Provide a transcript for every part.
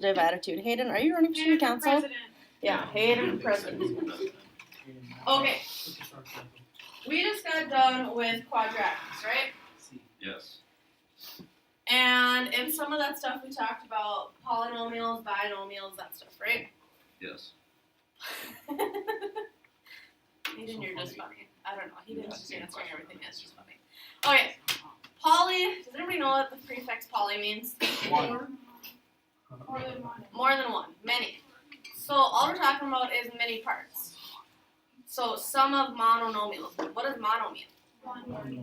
attitude. Hayden, are you running for city council? President. Yeah, Hayden, president. Okay, we just got done with quadratics, right? Yes. And in some of that stuff we talked about polynomials, binomials, that stuff, right? Yes. Hayden, you're just funny. I don't know. He didn't just answering everything. It's just funny. Okay, poly. Does anybody know what the prefix poly means? One. More than one. More than one. Many. So all we're talking about is many parts. So sum of monomials. What does mono mean?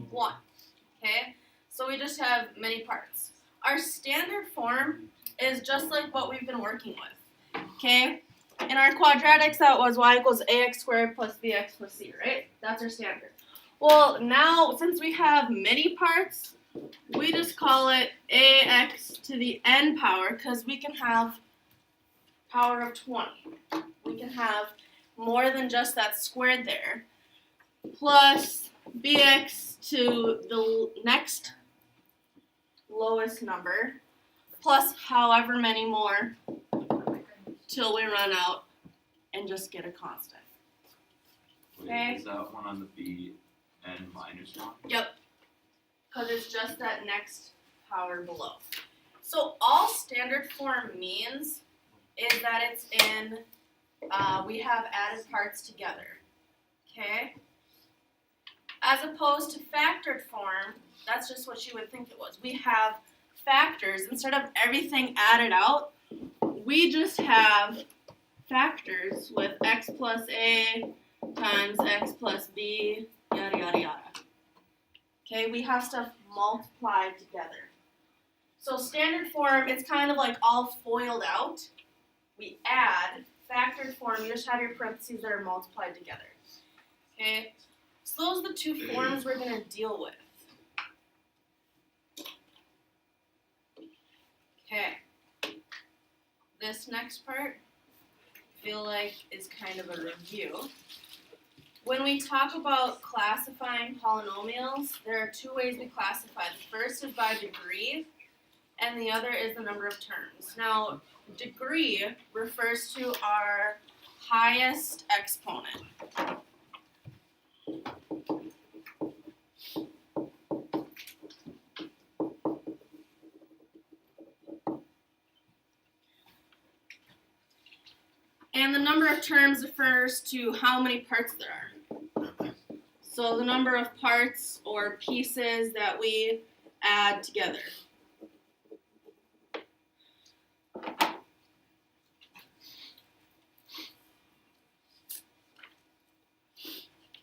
One. Okay? So we just have many parts. Our standard form is just like what we've been working with. Okay? In our quadratics, that was y equals ax squared plus bx plus c, right? That's our standard. Well, now, since we have many parts, we just call it ax to the n power because we can have power of 20. We can have more than just that squared there, plus bx to the next lowest number, plus however many more till we run out and just get a constant. Okay. Is that one on the b n minus 1? Yep. Because it's just that next power below. So all standard form means is that it's in, we have added parts together. Okay? As opposed to factored form, that's just what you would think it was. We have factors. Instead of everything added out, we just have factors with x plus a times x plus b, yada, yada, yada. Okay, we have stuff multiplied together. So standard form, it's kind of like all foiled out. We add. Factored form, you just have your parentheses that are multiplied together. Okay, so those are the two forms we're going to deal with. Okay, this next part, I feel like is kind of a review. When we talk about classifying polynomials, there are two ways we classify. The first is by degree, and the other is the number of terms. Now, degree refers to our highest exponent. And the number of terms refers to how many parts there are. So the number of parts or pieces that we add together.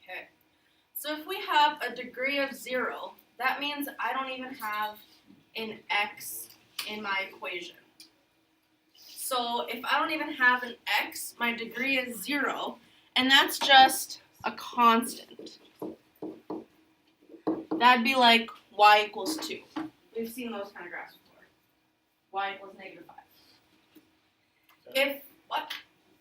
Okay. So if we have a degree of 0, that means I don't even have an x in my equation. So if I don't even have an x, my degree is 0, and that's just a constant. That'd be like y equals 2. We've seen those kind of graphs before. Y equals negative 5. If, what?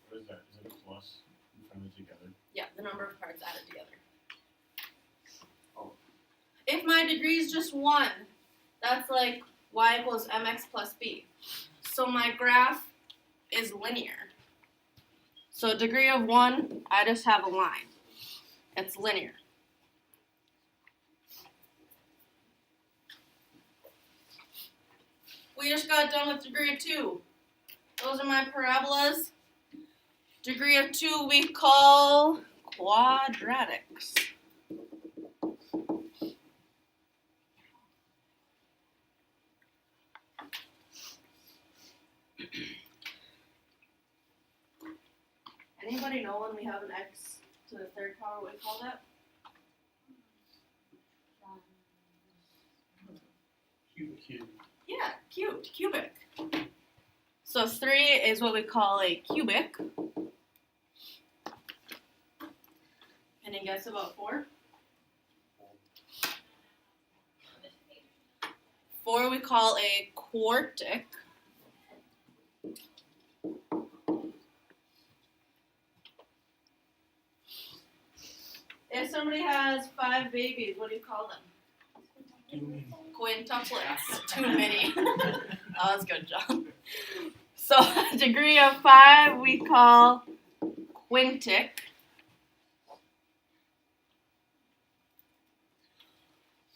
What is that? Is it a plus in front of it together? Yeah, the number of parts added together. Oh. If my degree is just 1, that's like y equals mx plus b. So my graph is linear. So degree of 1, I just have a line. It's linear. We just got done with degree of 2. Those are my parabolas. Degree of 2 we call quadratics. Anybody know when we have an x to the third power, what we call that? Cube. Yeah, cubed, cubic. So 3 is what we call a cubic. Any guess about 4? 4 we call a quartic. If somebody has 5 babies, what do you call them? Quintuplets. Too many. That was good, John. So So a degree of 5 we call quintic.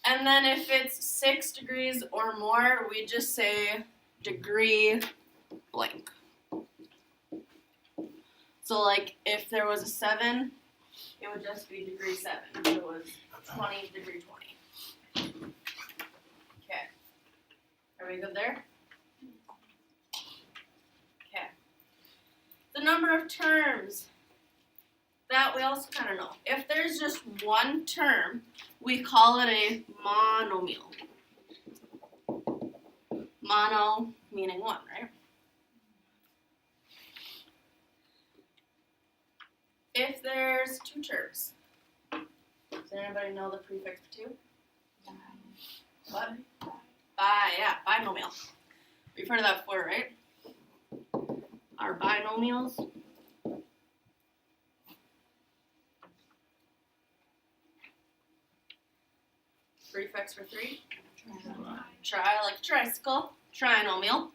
And then if it's 6 degrees or more, we just say degree blank. So like if there was a 7, it would just be degree 7. If it was 20, degree 20. Okay. Are we good there? Okay. The number of terms, that we also kind of know. If there's just one term, we call it a monomial. Mono meaning one, right? If there's 2 terms, does anybody know the prefix for 2? What? Yeah, binomial. We've heard of that before, right? Our binomials. Prefix for 3? Tri, like tricycle. Trinomial.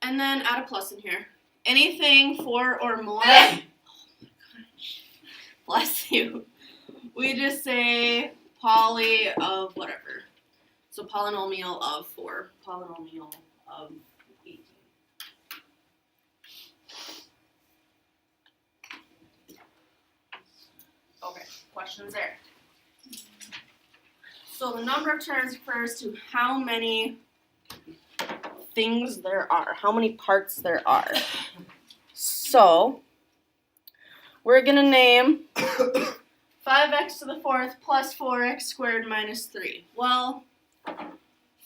And then add a plus in here. Anything 4 or more. Oh my gosh. Bless you. We just say poly of whatever. So polynomial of 4. Polynomial of 18. Okay, questions there? So the number of terms refers to how many things there are, how many parts there are. So we're gonna name 5x to the 4th plus 4x squared minus 3. Well,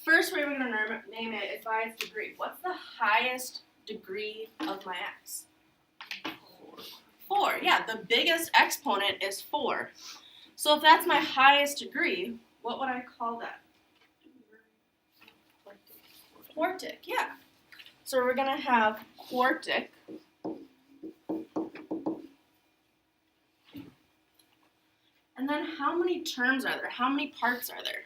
first way we're gonna name it is by its degree. What's the highest degree of my x? 4. Yeah, the biggest exponent is 4. So if that's my highest degree, what would I call that? Quartic, yeah. So we're going to have quartic. And then how many terms are there? How many parts are there?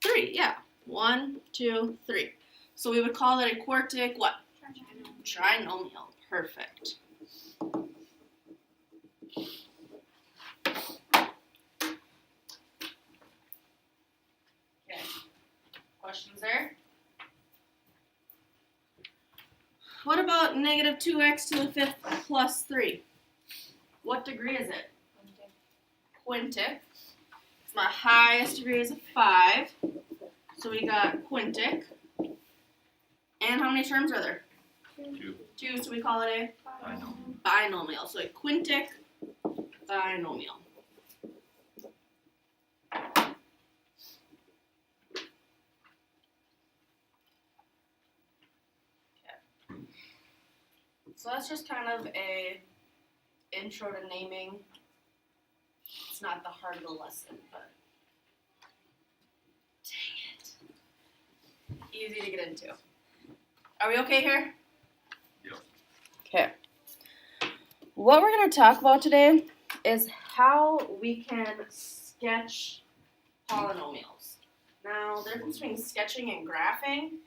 3, yeah. 1, 2, 3. So we would call it a quartic what? Trinomial. Perfect. Okay. Questions there? What about negative 2x to the 5th plus 3? What degree is it? Quintic. My highest degree is a 5. So we got quintic. And how many terms are there? 2. 2, so we call it a binomial. So a quintic binomial. So that's just kind of a intro to naming. It's not the heart of the lesson, but dang it. Easy to get into. Are we okay here? Yep. Okay. What we're going to talk about today is how we can sketch polynomials. Now, the difference between sketching and graphing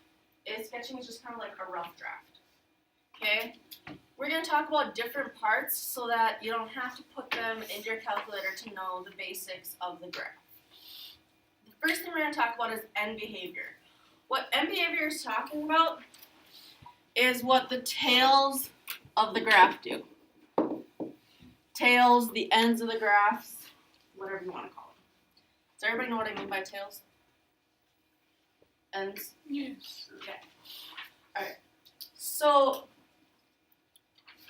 is sketching is just kind of like a rough draft. Okay? We're going to talk about different parts so that you don't have to put them into your calculator to know the basics of the graph. The first thing we're going to talk about is end behavior. What end behavior is talking about is what the tails of the graph do. Tails, the ends of the graphs, whatever you want to call them. Does everybody know what I mean by tails? Ends? Yes. Okay. Alright. So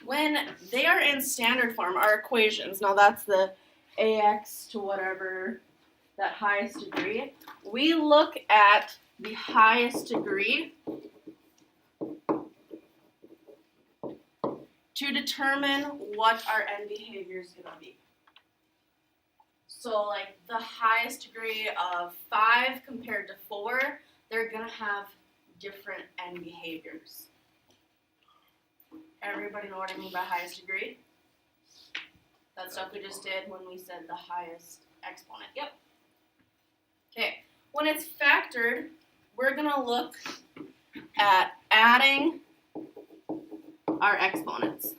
when they are in standard form, our equations, now that's the ax to whatever, that highest degree, we look at the highest degree to determine what our end behavior is going to be. So like the highest degree of 5 compared to 4, they're going to have different end behaviors. Everybody know what I mean by highest degree? That stuff we just did when we said the highest exponent. Yep. Okay. When it's factored, we're gonna look at adding our exponents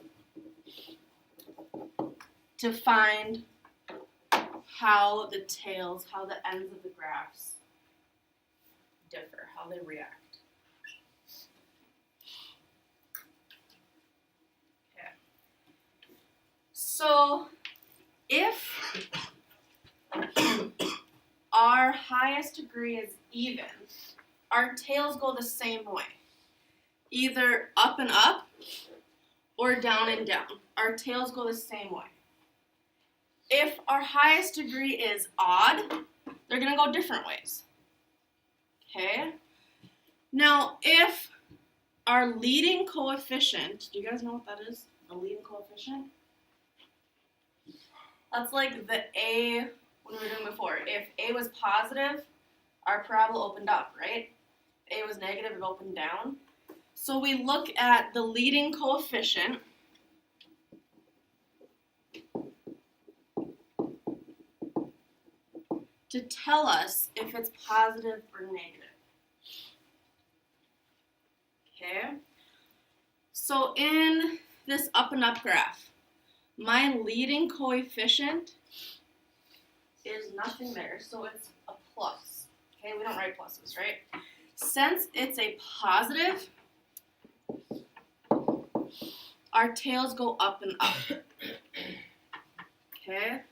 to find how the tails, how the ends of the graphs differ, how they react. Okay. So if our highest degree is even, our tails go the same way. Either up and up or down and down. Our tails go the same way. If our highest degree is odd, they're going to go different ways. Okay? Now, if our leading coefficient, do you guys know what that is? The leading coefficient? That's like the A, what we were doing before. If A was positive, our parabola opened up, right? If A was negative, it opened down. So we look at the leading coefficient. To tell us if it's positive or negative. Okay? So in this up and up graph, my leading coefficient is nothing there, so it's a plus. Okay, we don't write pluses, right? Since it's a positive, our tails go up and up. Okay?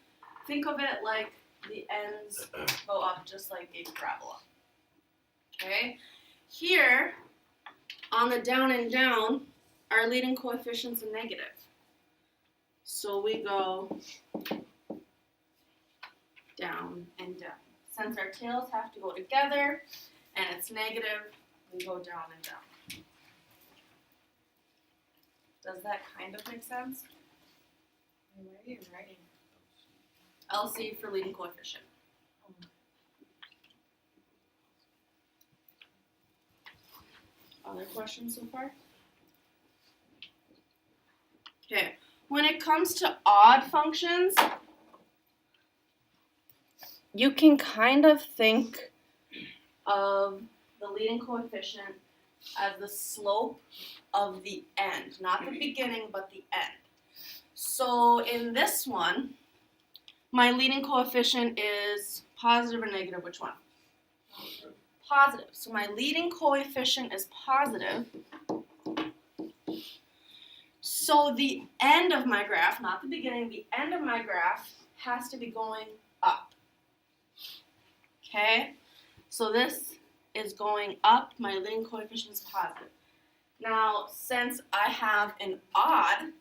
Think of it like the ends go up just like a parabola. Okay? Here, on the down and down, our leading coefficient's a negative. So we go down and down. Since our tails have to go together and it's negative, we go down and down. Does that kind of make sense? Why are you writing? LC for leading coefficient. Other questions so far? Okay, when it comes to odd functions, you can kind of think of the leading coefficient as the slope of the end, not the beginning, but the end. So in this one, my leading coefficient is positive or negative, which one? Positive. So my leading coefficient is positive. So the end of my graph, not the beginning, the end of my graph has to be going up. Okay? So this is going up, my leading coefficient is positive. Now, since I have an odd,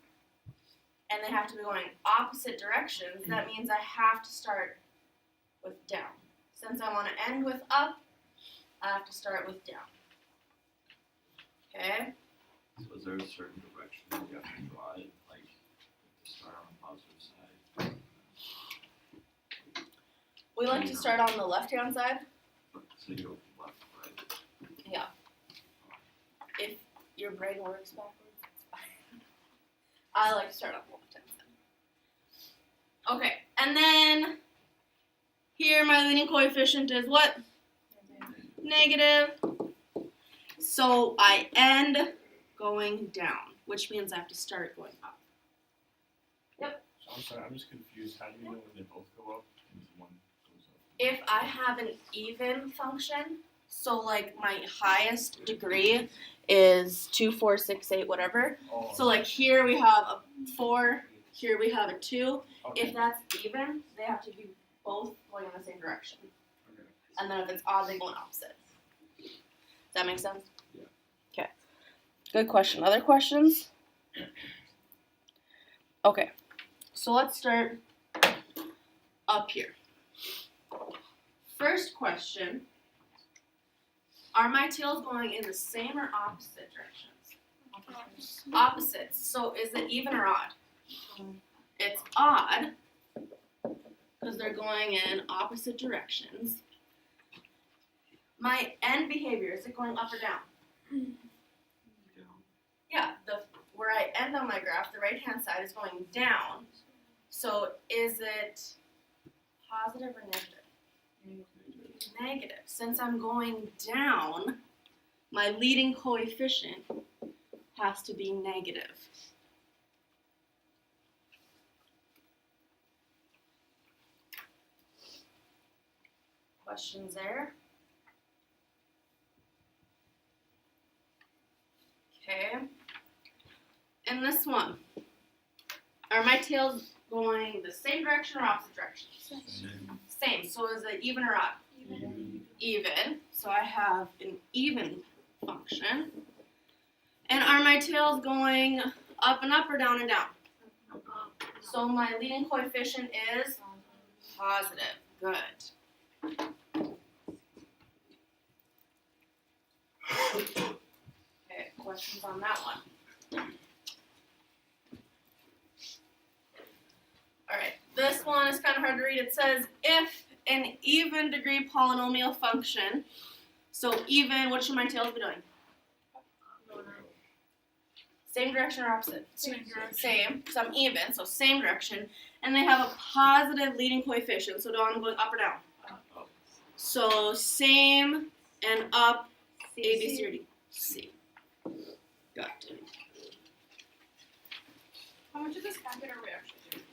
and they have to be going opposite directions, that means I have to start with down. Since I want to end with up, I have to start with down. Okay? So is there a certain direction that you have to draw it, like to start on the positive side? We like to start on the left-hand side. So you go from left to right. Yeah. If your brain works backwards, it's fine. I like to start on the left-hand side. Okay, and then here my leading coefficient is what? Negative. So I end going down, which means I have to start going up. So I'm sorry, I'm just confused. How do you know when they both go up and one goes up? If I have an even function, so like my highest degree is 2, 4, 6, 8, whatever. Oh, So like here we have a 4, here we have a 2. okay. If that's even, they have to be both going in the same direction. Okay. And then if it's odd, they go in opposite. Does that make sense? Yeah. Okay. Good question. Other questions? Okay. So let's start up here. First question. Are my tails going in the same or opposite directions? Opposites. So is it even or odd? It's odd because they're going in opposite directions. My end behavior, is it going up or down? Yeah, where I end on my graph, the right-hand side is going down. So is it positive or negative? negative. Since I'm going down, my leading coefficient has to be negative. Questions there? Okay. And this one, are my tails going the same direction or opposite direction? Same. So is it even or odd? Even. So I have an even function. And are my tails going up and up or down and down? So my leading coefficient is positive. Good. Okay, questions on that one? Alright, this one is kind of hard to read. It says if an even degree polynomial function, so even, what should my tails be doing? Same direction or opposite? Same direction. Same, because I'm even, so same direction. And they have a positive leading coefficient, so I'm going up or down? So same and up, A, B, C, or D? C. Got it. How much of this packet are we actually doing?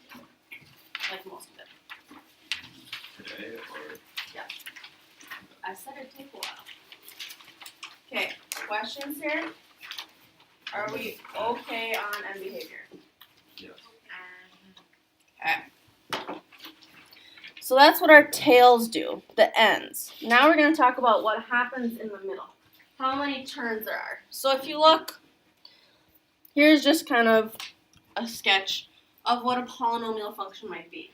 Like most of it. Today or? I said it'd take a while. Okay, questions here? Are we okay on end behavior? Yes. Okay. So that's what our tails do, the ends. Now we're going to talk about what happens in the middle. How many turns there are. So if you look, here's just kind of a sketch of what a polynomial function might be.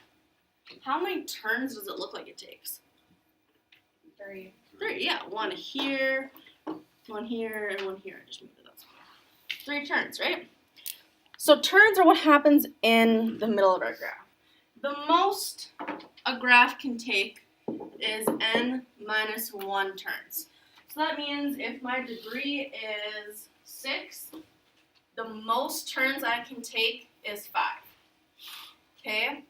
How many turns does it look like it takes? 3. 3, yeah. One here, and one here. I just moved it up. 3 turns, right? So turns are what happens in the middle of our graph. The most a graph can take is n minus 1 turns. So that means if my degree is 6, the most turns I can take is 5. Okay?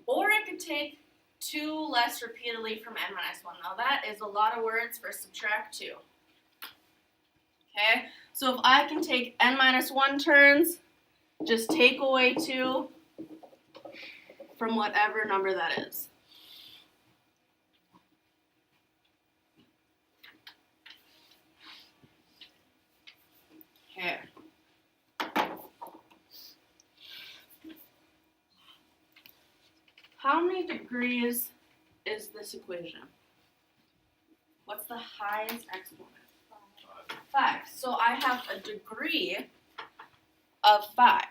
Or I could take 2 less repeatedly from n minus 1. Now that is a lot of words for subtract 2. Okay? So if I can take n minus 1 turns, just take away 2 from whatever number that is. Okay. How many degrees is this equation? What's the highest exponent? 5. So I have a degree of 5.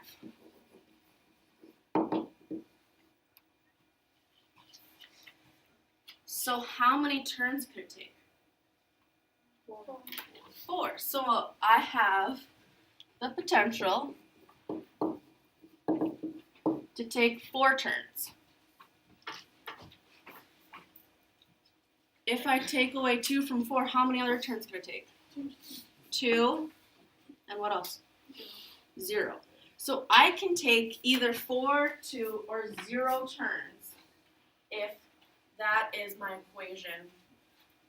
So how many turns could it take? 4. So I have the potential to take 4 turns. If I take away 2 from 4, how many other turns could I take? 2, and what else? 0. So I can take either 4, 2, or 0 turns if that is my equation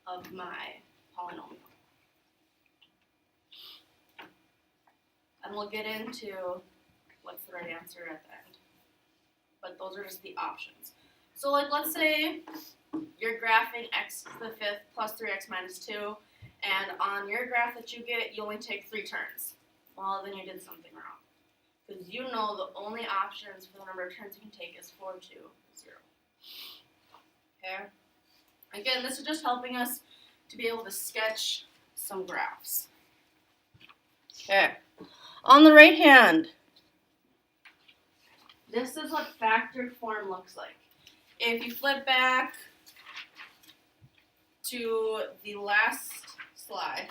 of my polynomial. And we'll get into what's the right answer at the end. But those are just the options. So like let's say you're graphing x to the 5th plus 3x minus 2, and on your graph that you get, you only take 3 turns. Well, then you did something wrong. Because you know the only options for the number of turns you can take is 4, 2, 0. Okay? Again, this is just helping us to be able to sketch some graphs. Okay. On the right hand, this is what factored form looks like. If you flip back to the last slide,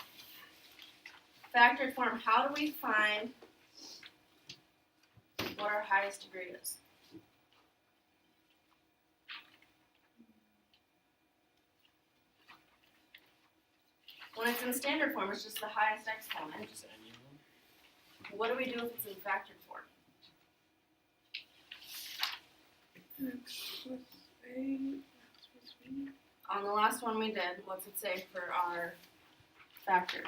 factored form, how do we find what our highest degree is? When it's in standard form, it's just the highest exponent. What do we do if it's in factored form? X plus A, X plus B. On the last one we did, what's it say for our factor?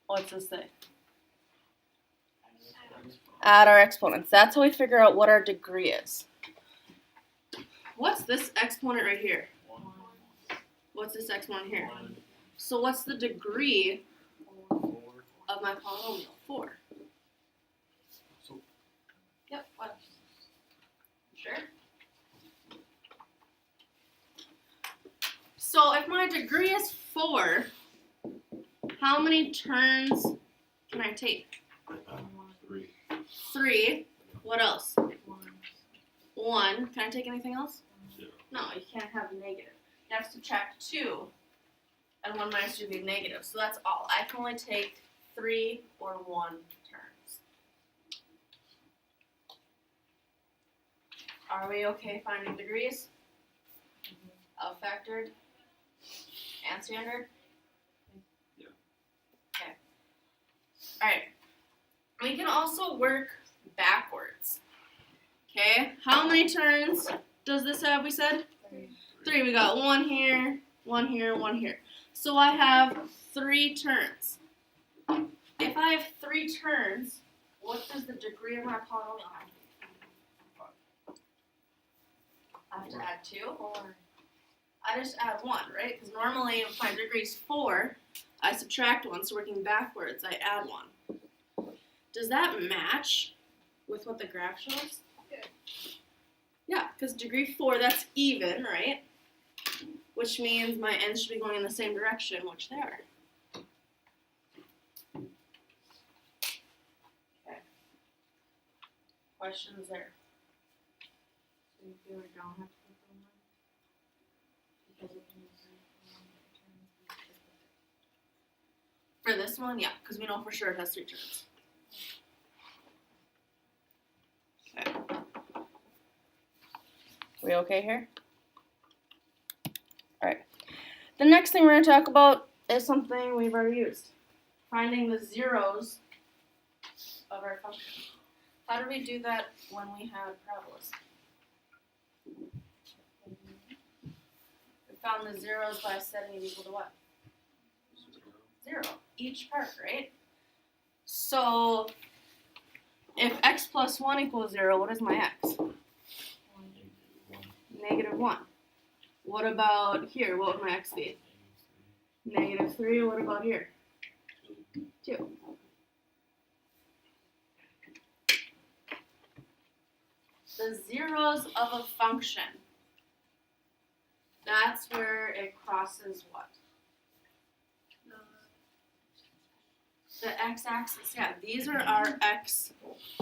What's this say? Add our exponents. That's how we figure out what our degree is. What's this exponent right here? What's this exponent here? So what's the degree of my polynomial? 4. So- Yep, what? Sure. So if my degree is 4, how many turns can I take? 3. 3. What else? 1. Can I take anything else? 0. No, you can't have negative. You have to subtract 2, and 1 minus 2 would be negative. So that's all. I can only take 3 or 1 turns. Are we okay finding degrees of factored and standard? Yeah. Okay. Alright. We can also work backwards. Okay, how many turns does this have, we said? 3. We got 1 here, 1 here, 1 here. So I have 3 turns. If I have 3 turns, what does the degree of my polynomial have? I have to add 2? Or I just add 1, right? Because normally if my degree is 4, I subtract 1, so working backwards, I add 1. Does that match with what the graph shows? Yeah, because degree 4, that's even, right? Which means my ends should be going in the same direction, which they are. Okay. Questions there? So you feel like I don't have to put them in? Because it can be for this one, yeah, because we know for sure it has 3 turns. Okay. We okay here? Alright. The next thing we're going to talk about is something we've already used. Finding the zeros of our function. How do we do that when we have parabolas? We found the zeros by setting it equal to what? 0. Each part, right? So, if x plus 1 equals 0, what is my x? Negative 1. What about here? What would my x be? Negative 3. What about here? 2. The zeros of a function. That's where it crosses what? The x-axis. Yeah, these are our x-intercepts.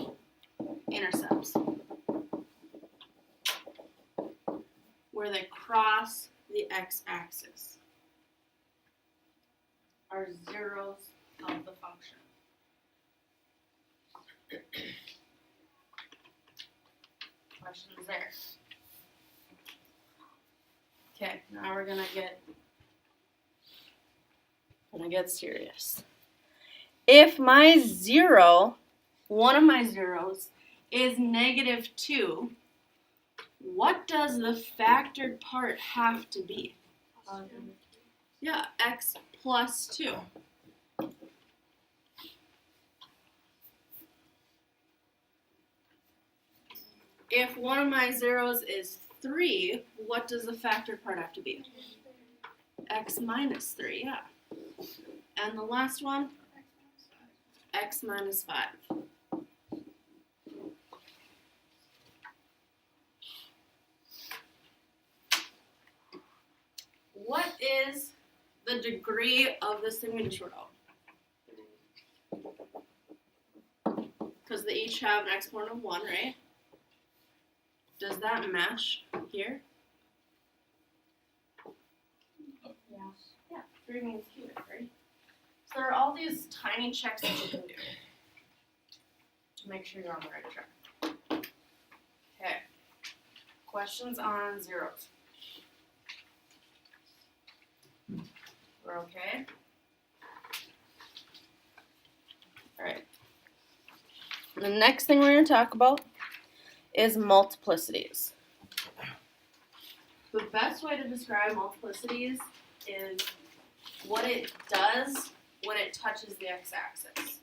Where they cross the x-axis are zeros of the function. Questions there? Okay, now we're gonna get serious. If my zero, one of my zeros, is negative 2, what does the factored part have to be? Yeah, x plus 2. If one of my zeros is 3, what does the factored part have to be? X minus 3, yeah. And the last one? X minus 5. What is the degree of this thing we just wrote out? Because they each have an exponent of 1, right? Does that match here? Yeah, 3 means cubic, right? So there are all these tiny checks that you can do to make sure you're on the right track. Okay. Questions on zeros? We're okay? Alright. The next thing we're going to talk about is multiplicities. the best way to describe multiplicities is what it does when it touches the x-axis.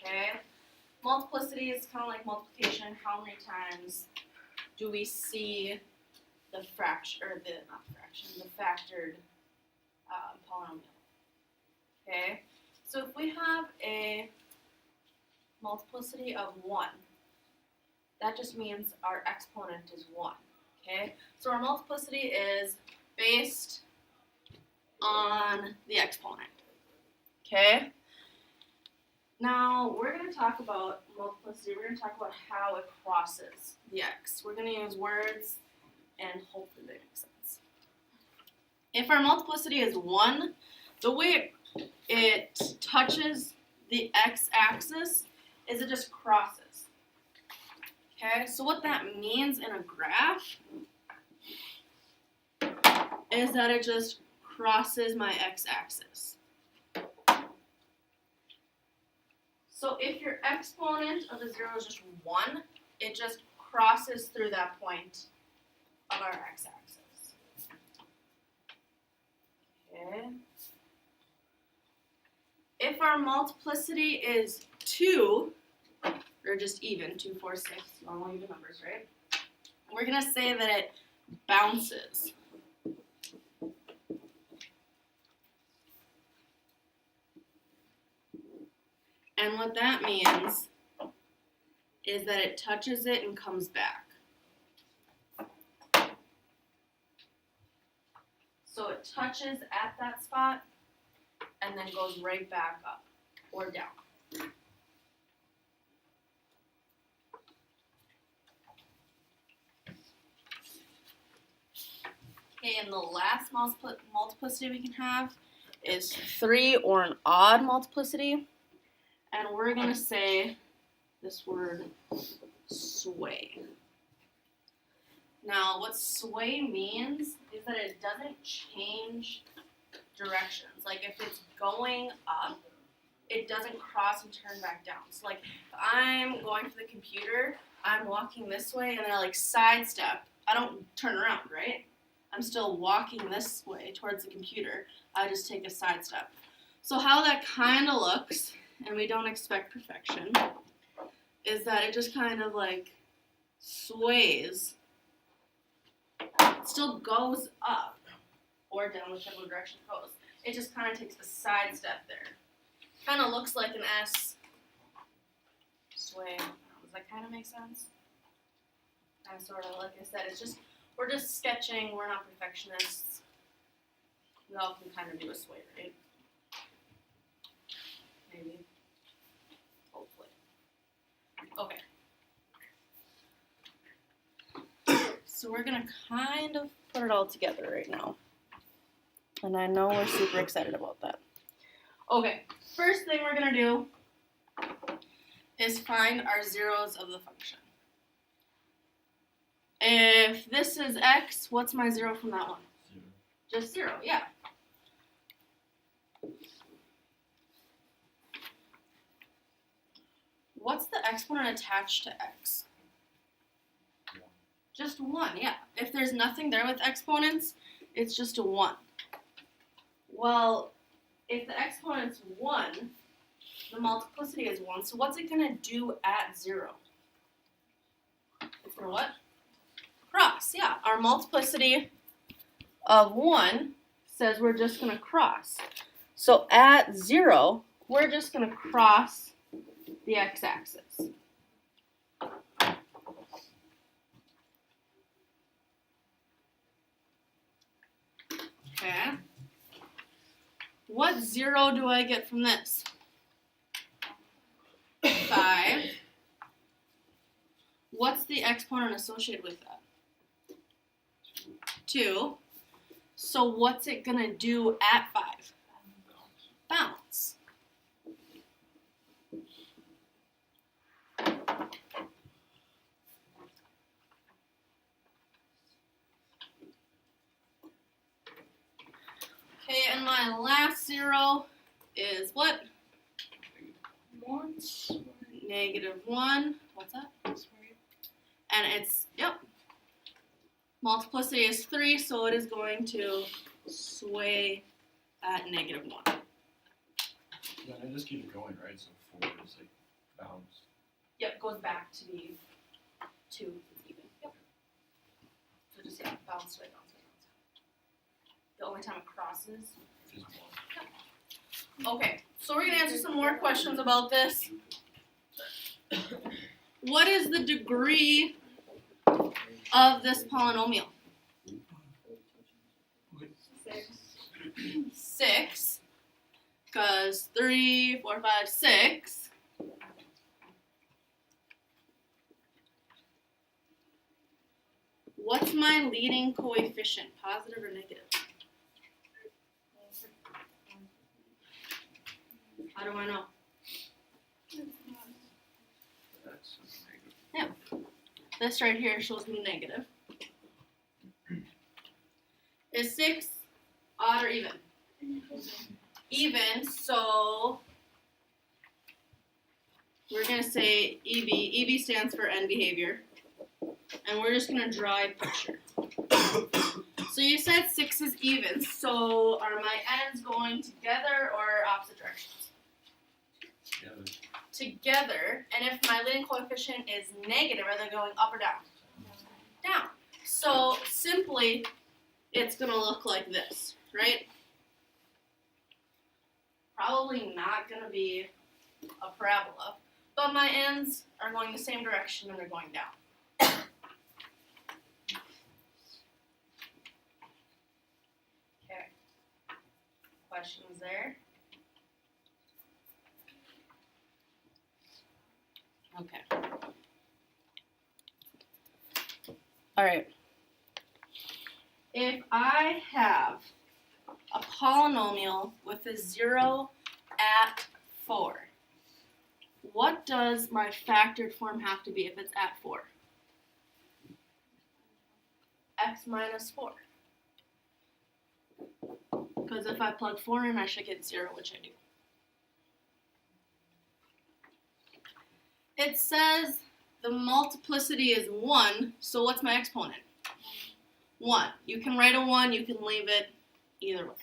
Okay? Multiplicity is kind of like multiplication. How many times do we see the fraction, or the, not fraction, the factored polynomial? Okay? So if we have a multiplicity of 1, that just means our exponent is 1. Okay? So our multiplicity is based on the exponent. Okay? Now, we're going to talk about multiplicity. We're going to talk about how it crosses the x. We're going to use words, and hopefully they make sense. If our multiplicity is 1, the way it touches the x-axis is it just crosses. Okay, so what that means in a graph is that it just crosses my x-axis. So if your exponent of the 0 is just 1, it just crosses through that point of our x-axis. Okay. If our multiplicity is 2, or just even, 2, 4, 6, normal even numbers, right? We're going to say that it bounces. And what that means is that it touches it and comes back. So it touches at that spot and then goes right back up or down. Okay, and the last multiplicity we can have is 3, or an odd multiplicity. And we're going to say this word sway. Now, what sway means is that it doesn't change directions. Like, if it's going up, it doesn't cross and turn back down. So, like, if I'm going to the computer, I'm walking this way, and then I, like, sidestep. I don't turn around, right? I'm still walking this way towards the computer. I just take a sidestep. So how that kind of looks, and we don't expect perfection, is that it just kind of like sways. It still goes up or down, whichever direction it goes. It just kind of takes a side step there. Kind of looks like an S sway. Does that kind of make sense? Kind of, sort of, like I said, it's just, we're just sketching. We're not perfectionists. We all can kind of do a sway, right? Maybe. Hopefully. Okay. So we're going to kind of put it all together right now. And I know we're super excited about that. Okay. First thing we're going to do is find our zeros of the function. If this is x, what's my 0 from that one? 0. Just 0, yeah. What's the exponent attached to x? 1. Just 1, yeah. If there's nothing there with exponents, it's just a 1. Well, if the exponent's 1, the multiplicity is 1, so what's it going to do at 0? It's going to what? Cross, yeah. Our multiplicity of 1 says we're just going to cross. So at 0, we're just going to cross the x-axis. Okay. What 0 do I get from this? 5. What's the exponent associated with that? 2. So what's it going to do at 5? Bounce. Okay, and my last 0 is what? -1. What's that? And it's, yep. Multiplicity is 3, so it is going to sway at -1. Yeah, and I just keep it going, right? So 4 is like bounce. Yep, goes back to be 2 even. Yep. So just bounce away, bounce away, bounce away. The only time it crosses. Just 1. Okay, so we're gonna answer some more questions about this. What is the degree of this polynomial? 6, because 3, 4, 5, 6. What's my leading coefficient, positive or negative? How do I know? That's negative. This right here shows me negative. Is 6 odd or even? Even, so we're going to say EB. EB stands for end behavior. And we're just going to draw a picture. So you said 6 is even, so are my ends going together or opposite directions? Together, and if my leading coefficient is negative, are they going up or down? Down. So simply, it's going to look like this, right? Probably not going to be a parabola, but my ends are going the same direction and they're going down. Okay. Questions there? Okay. All right. If I have a polynomial with a 0 at 4, what does my factored form have to be if it's at 4? X minus 4. Because if I plug 4 in, I should get 0, which I do. It says the multiplicity is 1, so what's my exponent? 1. You can write a 1, you can leave it either way.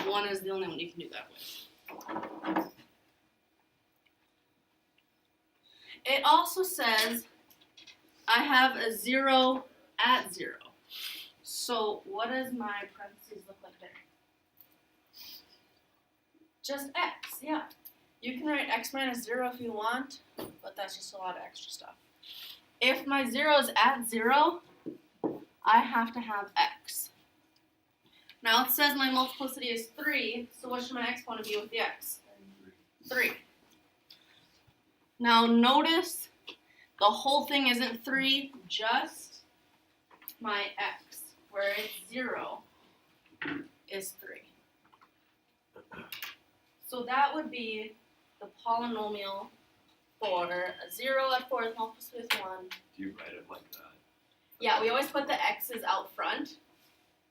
1 is the only one you can do that with. It also says I have a 0 at 0. So what does my parentheses look like there? Just x, yeah. You can write x minus 0 if you want, but that's just a lot of extra stuff. If my 0 is at 0, I have to have x. Now it says my multiplicity is 3, so what should my exponent be with the x? 3. Now notice the whole thing isn't 3, just my x, where it's 0 is 3. So that would be the polynomial for a 0 at 4 is multiplied with 1. Do you write it like that? Yeah, we always put the x's out front,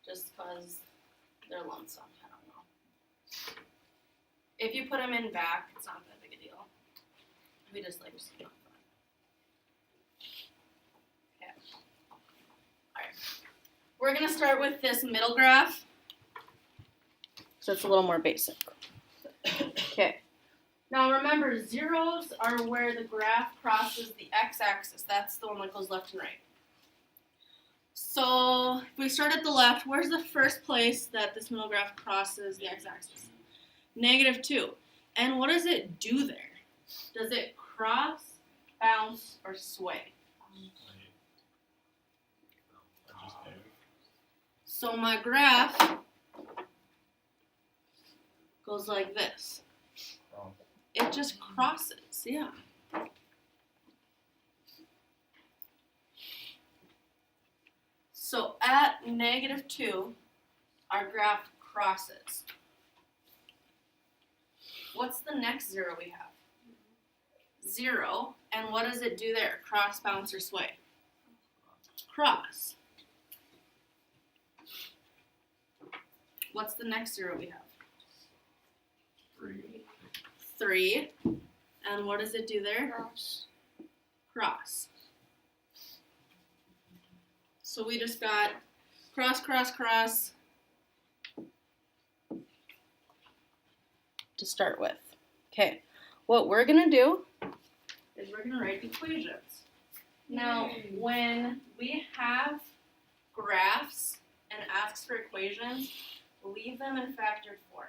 just because they're lump sum. I don't know. If you put them in back, it's not that big a deal. We just like to see them up front. Okay. Alright. We're going to start with this middle graph. So it's a little more basic. Okay. Now remember, zeros are where the graph crosses the x-axis. That's the one that goes left and right. So if we start at the left, where's the first place that this middle graph crosses the x-axis? -2. And what does it do there? Does it cross, bounce, or sway? So my graph goes like this. It just crosses, yeah. So at -2, our graph crosses. What's the next 0 we have? 0, and what does it do there? Cross, bounce, or sway? Cross. What's the next 0 we have? 3. And what does it do there? Cross. Cross. So we just got cross, cross, cross to start with. Okay, what we're gonna do is we're gonna write equations. Now, when we have graphs and asks for equations, leave them in factored form.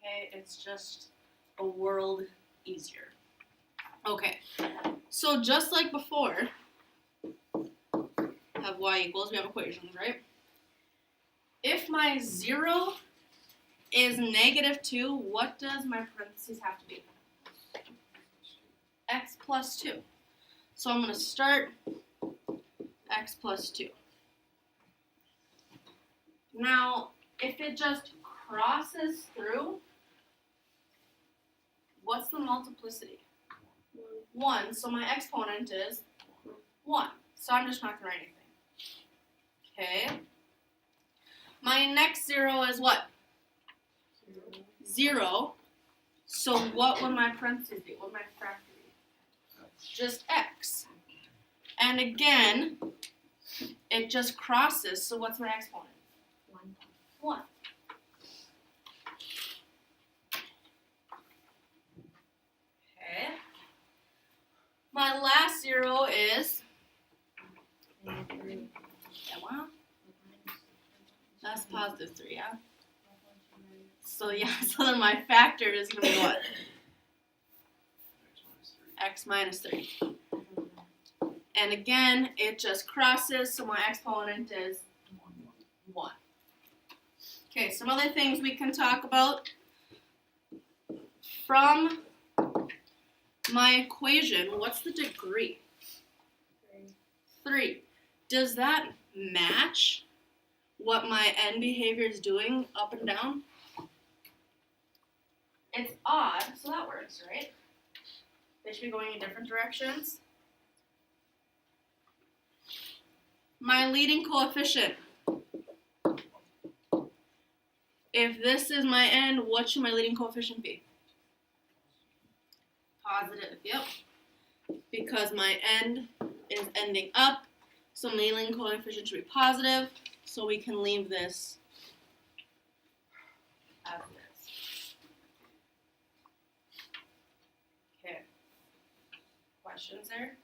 Okay, it's just a world easier. Okay, so just like before, have y equals, we have equations, right? If my 0 is -2, what does my parentheses have to be? X plus 2. So I'm going to start x plus 2. Now, if it just crosses through, what's the multiplicity? 1. So my exponent is 1. So I'm just not going to write anything. Okay. My next 0 is what? 0. So what would my parentheses be? What would my factor be? Just x. And again, it just crosses. So what's my exponent? 1. Okay. My last 0 is. Yeah, wow. That's positive 3, yeah? So yeah, so then my factor is going to be what? X minus 3. And again, it just crosses, so my exponent is 1. Okay, some other things we can talk about. From my equation, what's the degree? 3. Does that match what my end behavior is doing up and down? It's odd, so that works, right? They should be going in different directions. My leading coefficient. If this is my end, what should my leading coefficient be? Positive, yep. Because my end is ending up, so my leading coefficient should be positive, so we can leave this as this. Okay. Questions there?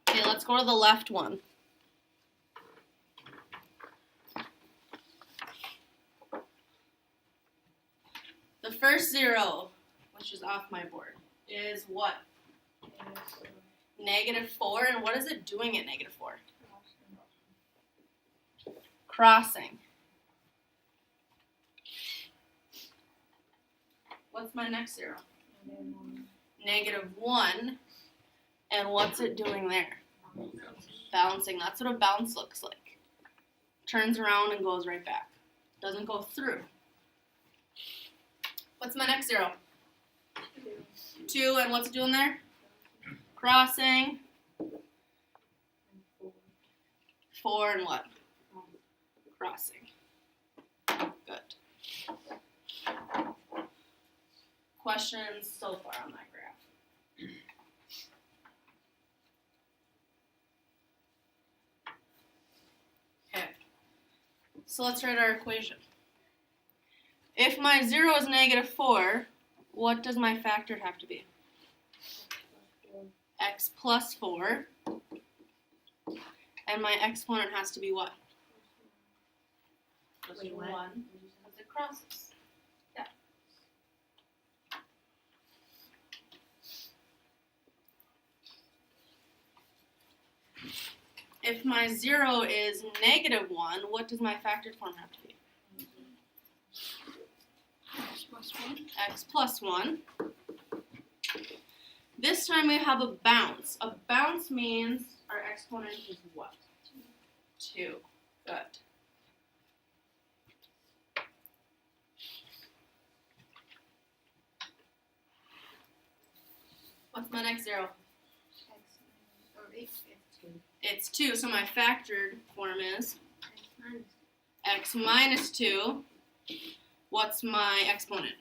Okay, let's go to the left one. The first 0, which is off my board, is what? -4, and what is it doing at -4? Crossing. What's my next 0? -1, and what's it doing there? Bouncing. That's what a bounce looks like. Turns around and goes right back. Doesn't go through. What's my next 0? 2, and what's it doing there? Crossing. 4, and what? Crossing. Good. Questions so far on that graph? Okay. So let's write our equation. If my 0 is -4, what does my factor have to be? X plus 4. And my exponent has to be what? Just 1, because it crosses. Yeah. If my 0 is -1, what does my factored form have to be? X plus 1. This time we have a bounce. A bounce means our exponent is what? 2. Good. What's my next 0? It's 2, so my factored form is x minus 2. What's my exponent?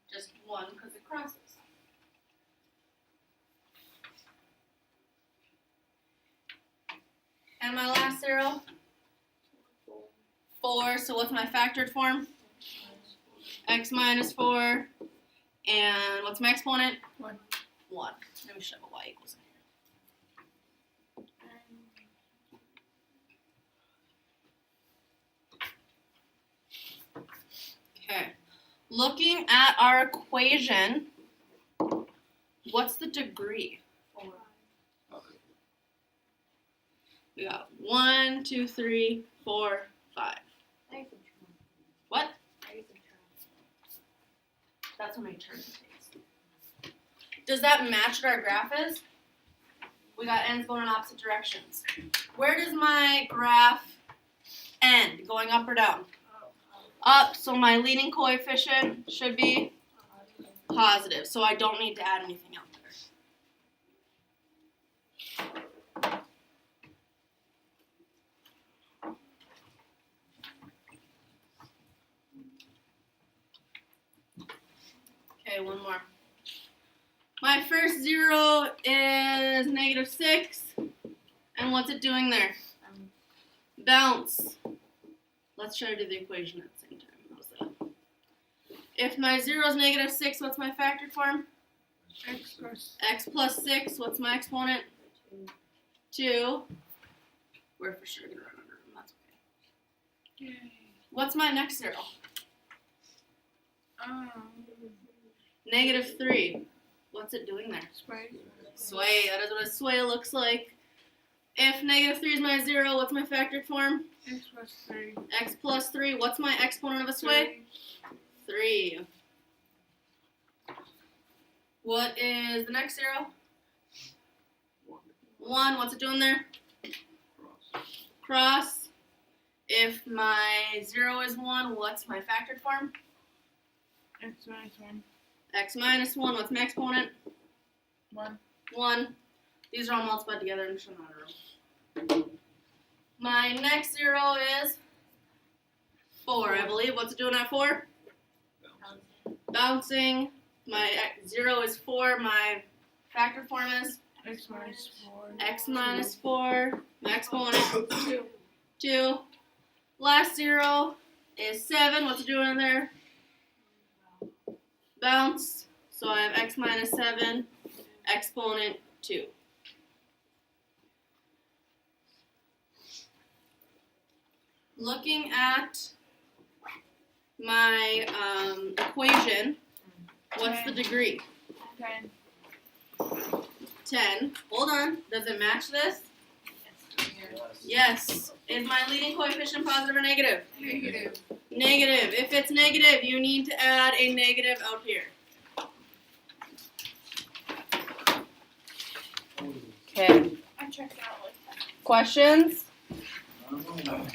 Just 1 because it crosses. zero? 4. So what's my factored form? X minus 4. And what's my exponent? 1. 1. Let me shove a y equals in here. Okay. Looking at our equation, what's the degree? 4. We got 1, 2, 3, 4, 5. What? That's how many turns it takes. Does that match what our graph is? We got ends going in opposite directions. Where does my graph end? Going up or down? Up, so my leading coefficient should be positive, so I don't need to add anything out there. Okay, one more. My first 0 is -6. And what's it doing there? Bounce. Let's try to do the equation at the same time. How's that? If my 0 is -6, what's my factored form? X plus 6, what's my exponent? 2. We're for sure going to run under them, that's okay. What's my next 0? -3. What's it doing there? Sway. That is what a sway looks like. If -3 is my 0, what's my factored form? X plus 3. X plus 3. What's my exponent of a sway? 3. What is the next 0? 1. What's it doing there? Cross. If my 0 is 1, what's my factored form? X minus 1. X minus 1. What's my exponent? 1. 1. These are all multiplied together. I'm just going to row. My next 0 is 4, I believe. What's it doing at 4? Bouncing. My 0 is 4. My factor form is X minus 4. X minus 4. My exponent 2. Last 0 is 7. What's it doing in there? Bounce. So I have X minus 7. Exponent 2. Looking at my equation, what's the degree? 10. 10. Hold on. Does it match this? Yes. Is my leading coefficient positive or negative? Negative. Negative. If it's negative, you need to add a negative out here. Okay. I checked out like that. Questions? I don't know.